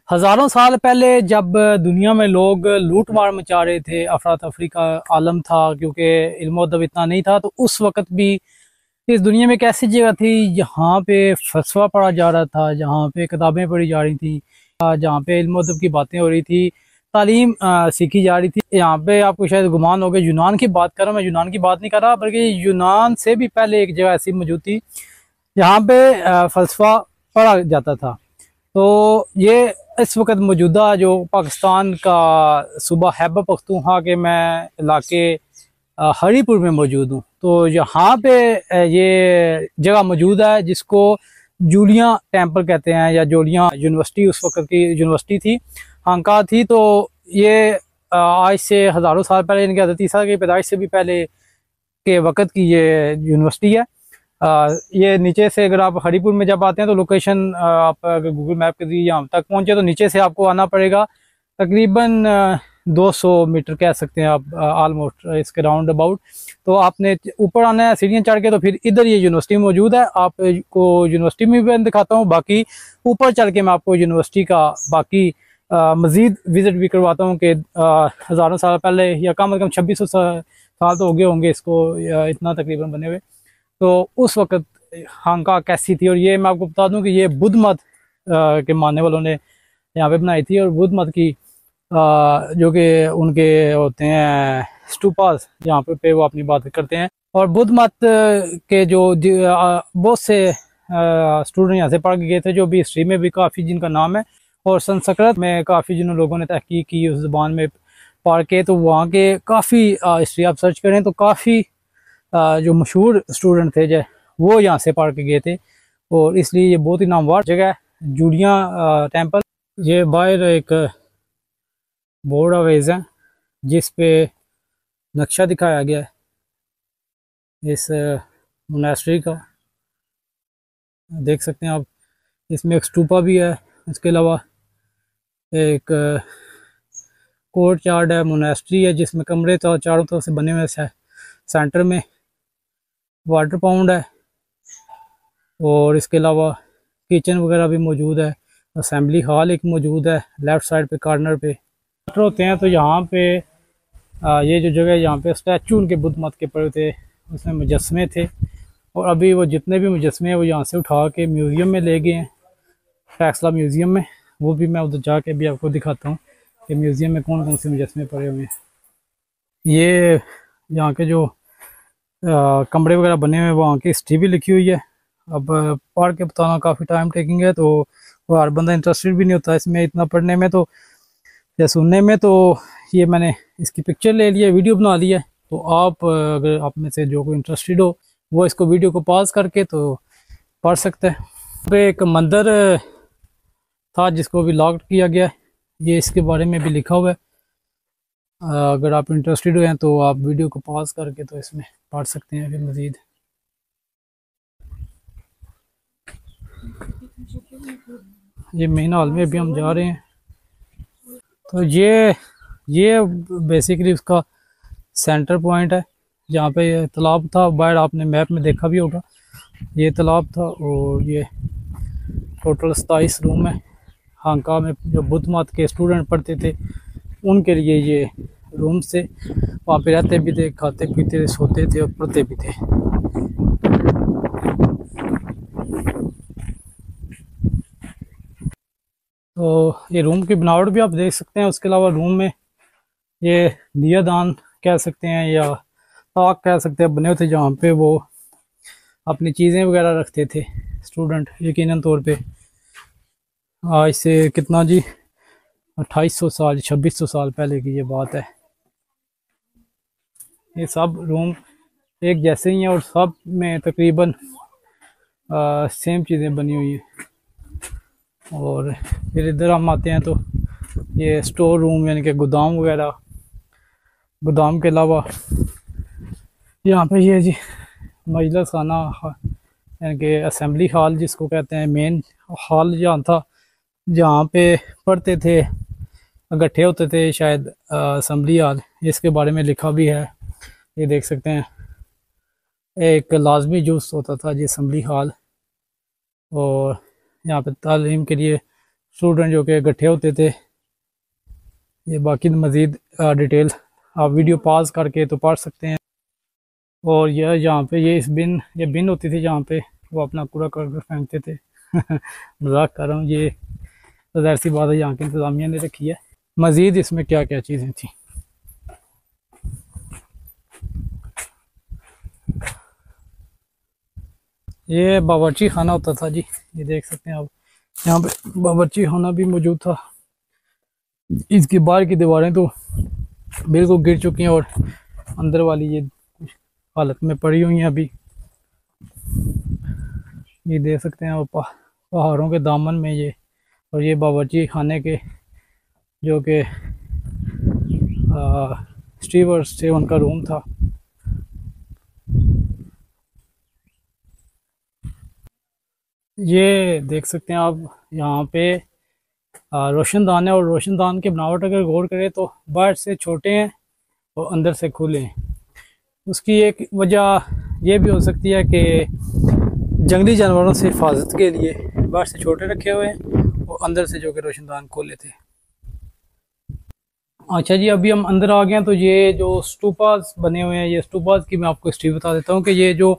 हजारों साल पहले जब दुनिया में लोग लूट मार मचा रहे थे, अफरा तफरी का आलम था, क्योंकि इल्म अदब इतना नहीं था, तो उस वक्त भी इस दुनिया में एक ऐसी जगह थी जहाँ पे फलसफा पढ़ा जा रहा था, जहाँ पे किताबें पढ़ी जा रही थी, जहाँ पे इल्म अदब की बातें हो रही थी, तालीम सीखी जा रही थी। यहाँ पे आपको शायद गुमान हो गया, यूनान की बात कर रहा हूँ, मैं यूनान की बात नहीं कर रहा, बल्कि यूनान से भी पहले एक जगह ऐसी मौजूद थी जहाँ पे फलसफा पढ़ा जाता था। तो ये इस वक्त मौजूदा जो पाकिस्तान का सूबा खैबर पख्तूनख्वा के मैं इलाके हरीपुर में मौजूद हूँ। तो यहाँ पे ये जगह मौजूद है जिसको जूलिया टेम्पल कहते हैं, या जूलिया यूनिवर्सिटी उस वक्त की यूनिवर्सिटी थी, खानका थी। तो ये आज से हज़ारों साल पहले, इनके हज़रत ईसा की पैदाइश से भी पहले के वक्त की ये यूनिवर्सिटी है। ये नीचे से अगर आप हरीपुर में जब आते हैं तो लोकेशन आप अगर गूगल मैप के जरिए यहाँ तक पहुँचे तो नीचे से आपको आना पड़ेगा, तकरीबन 200 मीटर कह सकते हैं आप, ऑलमोस्ट इसके राउंड अबाउट। तो आपने ऊपर आना है सीढ़ियाँ चढ़ के, तो फिर इधर ये यूनिवर्सिटी मौजूद है। आपको यूनिवर्सिटी में भी दिखाता हूँ, बाकी ऊपर चढ़ के मैं आपको यूनिवर्सिटी का बाकी मज़ीद विज़िट भी करवाता हूँ कि हज़ारों साल पहले या कम से कम 2600 साल तो हो गए होंगे इसको इतना तकरीबन बने हुए। तो उस वक्त खानका कैसी थी, और ये मैं आपको बता दूं कि ये बुद्ध मत के मानने वालों ने यहाँ पे बनाई थी। और बुद्ध मत की जो कि उनके होते हैं स्टूपास, जहाँ पे वो अपनी बात करते हैं। और बुद्ध मत के जो बहुत से स्टूडेंट यहाँ से पढ़ के गए थे, जो भी हिस्ट्री में भी काफ़ी जिनका नाम है, और संस्कृत में काफ़ी जिन लोगों ने तहकीक की उस ज़बान में पढ़ के, तो वहाँ के काफ़ी हिस्ट्री आप सर्च करें तो काफ़ी जो मशहूर स्टूडेंट थे जो वो यहाँ से पढ़ के गए थे, और इसलिए ये बहुत ही नामवर जगह है जूलिया टेम्पल। ये बाहर एक बोर्ड अवेज है जिस पे नक्शा दिखाया गया है इस मोनास्ट्री का, देख सकते हैं आप। इसमें एक स्तूपा भी है, इसके अलावा एक कोर्ट यार्ड है, मोनास्ट्री है जिसमें कमरे तो चारों तरफ से बने हुए हैं। सेंटर में वाटर पाउंड है, और इसके अलावा किचन वगैरह भी मौजूद है। असेंबली हॉल एक मौजूद है लेफ़्ट साइड पे कॉर्नर पे होते हैं। तो यहाँ पे ये जो जगह है, यहाँ पे स्टैचू उनके बुद्ध मत के पड़े थे, उसमें मुजस्मे थे, और अभी वो जितने भी मुजस्मे हैं वो यहाँ से उठा के म्यूज़ियम में ले गए हैं, फैसला म्यूज़ियम में। वो भी मैं उधर जाके भी आपको दिखाता हूँ कि म्यूज़ियम में कौन कौन से मुजस्मे पड़े हुए हैं। ये यहाँ के जो कमरे वगैरह बने हुए हैं वहाँ की हिस्ट्री भी लिखी हुई है। अब पढ़ के बताना काफ़ी टाइम टेकिंग है, तो वो हर बंदा इंटरेस्टेड भी नहीं होता इसमें इतना पढ़ने में तो या सुनने में। तो ये मैंने इसकी पिक्चर ले लिया, वीडियो बना लिया है। तो आप अगर आप में से जो कोई इंटरेस्टेड हो वो इसको वीडियो को पॉज करके तो पढ़ सकते हैं। पे एक मंदिर था जिसको भी लॉक किया गया है, ये इसके बारे में भी लिखा हुआ है। अगर आप इंटरेस्टेड हैं तो आप वीडियो को पॉज करके तो इसमें पढ़ सकते हैं अभी मज़ीद। ये मेन हॉल में भी हम जा रहे हैं। तो ये बेसिकली उसका सेंटर पॉइंट है जहाँ पे ये तालाब था, बाहर आपने मैप में देखा भी होगा, ये तालाब था। और ये टोटल 27 रूम है। खानका में जो बुद्ध मत के स्टूडेंट पढ़ते थे उनके लिए ये रूम से वहाँ पे रहते भी थे, खाते पीते थे, सोते थे और पढ़ते भी थे। तो ये रूम की बनावट भी आप देख सकते हैं। उसके अलावा रूम में ये दियादान कह सकते हैं या ताक कह सकते हैं बने होते, जहाँ पे वो अपनी चीज़ें वगैरह रखते थे स्टूडेंट, यकीनन तौर पे आज से कितना जी 2800 साल 2600 साल पहले की ये बात है। ये सब रूम एक जैसे ही हैं और सब में तकरीबन सेम चीज़ें बनी हुई हैं। और फिर इधर हम आते हैं तो ये स्टोर रूम यानी कि गोदाम वगैरह, गोदाम के अलावा यहाँ पे ये जी मजलिस खाना यानी कि असेंबली हॉल जिसको कहते हैं, मेन हॉल जहाँ था जहाँ पे पढ़ते थे, इकट्ठे होते थे, शायद असेंबली हॉल, इसके बारे में लिखा भी है। ये देख सकते हैं एक लाजमी जुज़ होता था जी असेंबली हॉल। और यहाँ पे तालीम के लिए स्टूडेंट जो कि इकट्ठे होते थे। ये बाकी मज़ीद डिटेल आप वीडियो पॉज करके तो पढ़ सकते हैं। और यह यहाँ पे ये बिन होती थी जहाँ पे वो अपना कूड़ा करकट फेंकते थे। मजाक कर रहा हूँ, ये तो ज़ाहिर सी बात है यहाँ की इंतज़ामिया ने रखी है। मज़ीद इसमें क्या क्या चीज़ें थी। ये बावर्ची खाना होता था जी, ये देख सकते हैं आप, यहाँ पे बावर्ची खाना भी मौजूद था। इसकी बाहर की दीवारें तो बिल्कुल गिर चुकी हैं और अंदर वाली ये हालत में पड़ी हुई हैं अभी। ये देख सकते हैं आप पहाड़ों के दामन में ये, और ये बावर्ची खाने के जो कि स्टीवर्स थे उनका रूम था। ये देख सकते हैं आप यहाँ पे रोशनदान है, और रोशनदान की बनावट अगर गौर करें तो बाहर से छोटे हैं और अंदर से खुले हैं। उसकी एक वजह यह भी हो सकती है कि जंगली जानवरों से हिफाजत के लिए बाहर से छोटे रखे हुए हैं और अंदर से जो कि रोशनदान खोले थे। अच्छा जी, अभी हम अंदर आ गए हैं। तो ये जो स्टूपास बने हुए हैं, ये स्टूपास की मैं आपको हिस्ट्री बता देता हूँ कि ये जो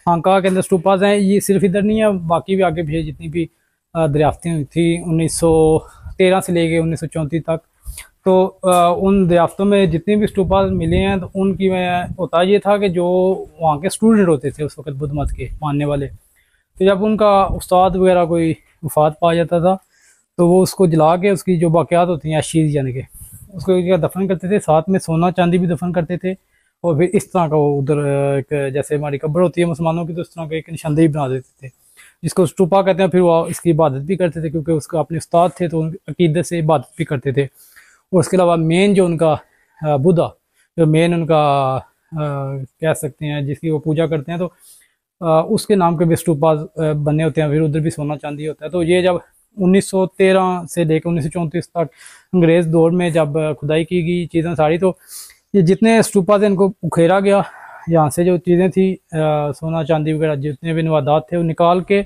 हांगकांग के अंदर स्टूपास हैं, ये सिर्फ इधर नहीं है, बाकी भी आगे पीछे जितनी भी दरियाफ्तें हुई थी 1913 से लेके 1934 तक, तो उन दरियाफ्तों में जितने भी स्टूपास मिले हैं तो उनकी में होता ये था कि जो वहाँ के स्टूडेंट होते थे उस वक्त बुद्ध मत के मानने वाले, तो जब उनका उस्ताद वगैरह कोई वफात पा जाता था तो वो उसको जला के उसकी जो बाक़ियात होती हैं अशीर यानी कि उसको दफन करते थे, साथ में सोना चांदी भी दफन करते थे। और फिर इस तरह का वो उधर एक जैसे हमारी कब्र होती है मुसलमानों की, तो इस तरह का एक निशानदेही बना देते थे जिसको स्टूपा कहते हैं। फिर वो इसकी इबादत भी करते थे क्योंकि उसका अपने उस्ताद थे तो अकीदत से इबादत भी करते थे। और उसके अलावा मेन जो उनका बुद्धा, जो मेन उनका कह सकते हैं जिसकी वो पूजा करते हैं, तो उसके नाम के भी स्टूपा बने होते हैं। फिर उधर भी सोना चांदी होता है। तो ये जब 1913 से लेकर 1934 तक अंग्रेज़ दौर में जब खुदाई की गई चीज़ें सारी, तो ये जितने स्टूपा थे इनको उखेरा गया। यहाँ से जो चीज़ें थी सोना चांदी वगैरह जितने भी नवादात थे वो निकाल के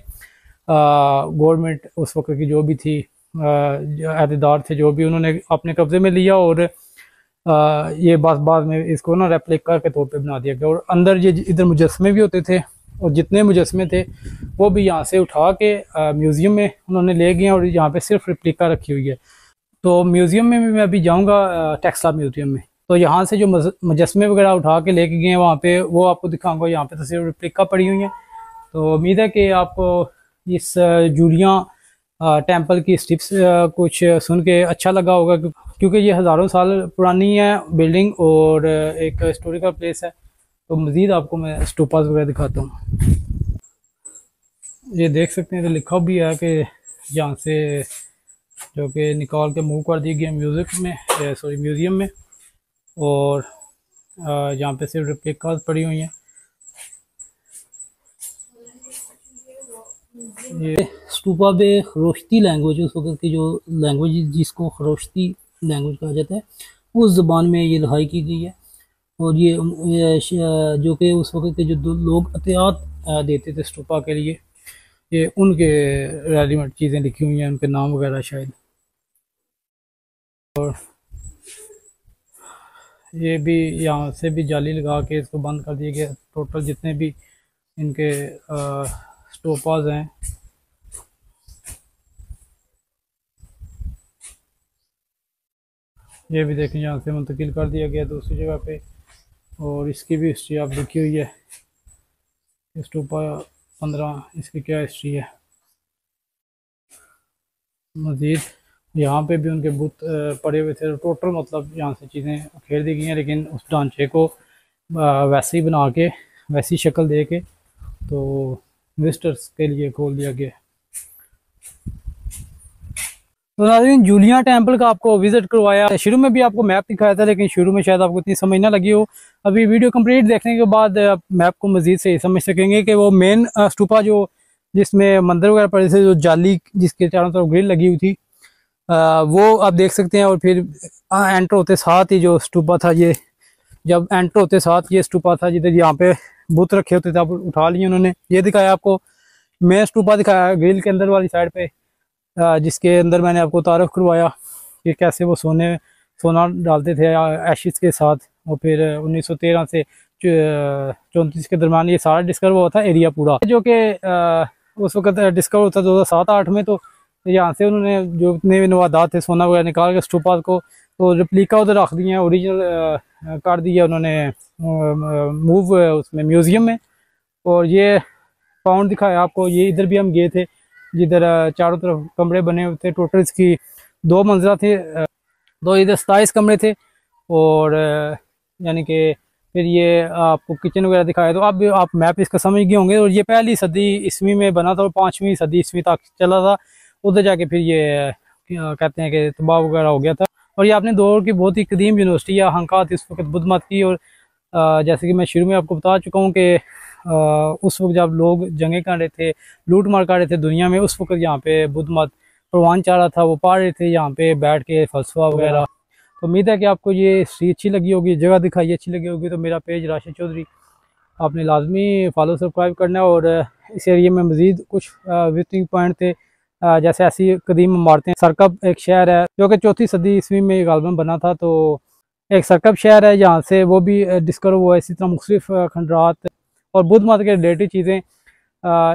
गवर्नमेंट उस वक्त की जो भी थी अहदेदार थे जो भी, उन्होंने अपने कब्ज़े में लिया और ये बाद में इसको ना रेप्लिका के तौर पे बना दिया गया। और अंदर ये इधर मुजस्मे भी होते थे और जितने मुजस्मे थे वो भी यहाँ से उठा के म्यूज़ियम में उन्होंने ले गए और यहाँ पे सिर्फ रेप्लिका रखी हुई है। तो म्यूज़ियम में भी मैं अभी जाऊँगा, टेक्सला म्यूज़ियम में, तो यहाँ से जो मुजस्मे वगैरह उठा के लेके गए हैं वहाँ पे वो आपको दिखाऊंगा। यहाँ पे तो सिर्फ रेप्लिका पड़ी हुई है। तो उम्मीद है कि आपको इस जूलिया टेम्पल की स्टिप्स कुछ सुन के अच्छा लगा होगा, क्योंकि ये हज़ारों साल पुरानी है बिल्डिंग और एक हिस्टोरिकल प्लेस है। तो मज़ीद आपको मैं स्टूपास वगैरह दिखाता हूँ। ये देख सकते हैं तो लिखा भी है कि यहाँ से जो कि निकाल के मूव कर दी गई म्यूज़ियम में, और यहाँ पे सिर्फ रेप्लिकास पड़ी हुई हैं। ये स्टूपा पे खरोश्ती लैंग्वेज, उस वक्त की जो लैंग्वेज जिसको खरोश्ती लैंग्वेज कहा जाता है, उस ज़बान में ये लिखाई की गई है। और ये जो कि उस वक्त के जो लोग अतियात देते थे स्टूपा के लिए, ये उनके रेलिवेंट चीज़ें लिखी हुई हैं, उनके नाम वगैरह शायद। और ये भी यहाँ से भी जाली लगा के इसको बंद कर दिया गया। टोटल जितने भी इनके स्टूपास हैं ये भी देखें यहाँ से मुंतकिल कर दिया गया दूसरी जगह पे। और इसकी भी हिस्ट्री आप लिखी हुई है, स्टूपा 15 इसकी क्या हिस्ट्री है। मज़ीद यहाँ पे भी उनके बुत पड़े हुए थे। टोटल मतलब यहाँ से चीज़ें खेर दी गई हैं, लेकिन उस ढांचे को वैसे ही बना के वैसी शक्ल दे के तो विजिटर्स के लिए खोल दिया गया। तो नाज़रीन, जूलिया टेम्पल का आपको विजिट करवाया। शुरू में भी आपको मैप दिखाया था, लेकिन शुरू में शायद आपको इतनी समझ ना लगी हो। अभी वीडियो कंप्लीट देखने के बाद आप मैप को मज़ीद से समझ सकेंगे कि वो मेन स्टूपा जो जिसमें मंदिर वगैरह पड़े थे, जो जाली जिसके चारों तरफ ग्रिल लगी हुई थी, वो आप देख सकते हैं। और फिर एंटर होते साथ ही जो स्टूपा था, ये जब एंटर होते साथ ये स्टूपा था जिधर यहाँ पे बुत रखे होते थे, आप उठा लिए उन्होंने। ये दिखाया आपको मेन स्टूपा दिखाया ग्रिल के अंदर वाली साइड पे। जिसके अंदर मैंने आपको तारुफ करवाया कि कैसे वो सोना डालते थे एशिस के साथ। और फिर 1913 से 34 के दरमियान ये सारा डिस्कवर हुआ था एरिया पूरा, जो कि उस वक्त डिस्कवर होता 2007-8 में। तो यहाँ से उन्होंने जो इतने नवादात थे सोना वगैरह निकाल के स्टूपास को तो रिप्लिका उधर रख दिए, ओरिजिनल कर दिया उन्होंने मूव उसमें म्यूज़ियम में। और ये पाउंड दिखाया आपको, ये इधर भी हम गए थे जिधर चारों तरफ कमरे बने हुए थे। टोटल इसकी 2 मंजिला थे, दो इधर 27 कमरे थे। और यानी कि फिर ये आपको किचन वगैरह दिखाया। तो अब आप मैप इसका समझ गए होंगे। और ये पहली सदी ईस्वी में बना था और 5वीं सदी ईस्वी तक चला था। उधर जाके फिर ये कहते हैं कि तबाह वगैरह हो गया था। और ये अपने दौर की बहुत ही कदीम यूनिवर्सिटी है, हंका थी उस वक्त बुद्ध मत की। और जैसे कि मैं शुरू में आपको बता चुका हूँ कि उस वक्त जब लोग जंगें कर रहे थे, लूट मार कर रहे थे दुनिया में, उस वक्त यहाँ पे बुद्ध मत परवान चाह रहा था, वो पढ़ रहे थे यहाँ पे बैठ के फलसफा वगैरह। तो उम्मीद है कि आपको ये हिस्ट्री अच्छी लगी होगी, जगह दिखाई अच्छी लगी होगी। तो मेरा पेज राशिद चौधरी आपने लाजमी फॉलो सब्सक्राइब करना है। और इस एरिया में मज़ीद कुछ विजिटिंग पॉइंट थे, जैसे ऐसी कदीम इमारतें। सरकब एक शहर है जो कि 4वीं सदी ईस्वी में गालबन बना था। तो एक सरकब शहर है जहाँ से वो भी डिस्कवर हुआ है। इसी तरह मुख्तलिफ खंडरात और बुद्ध मत के रिलेटेड चीज़ें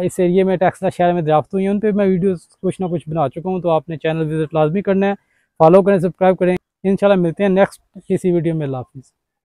इस एरिया में टेक्सला शहर में दरियाफ्त हुई हैं। उन पर मैं वीडियोस कुछ ना कुछ बना चुका हूँ। तो आपने चैनल विजिट लाजमी करना है, फॉलो करें, सब्सक्राइब करें। इंशाल्लाह मिलते हैं नेक्स्ट किसी वीडियो में। अल्लाह हाफिज़।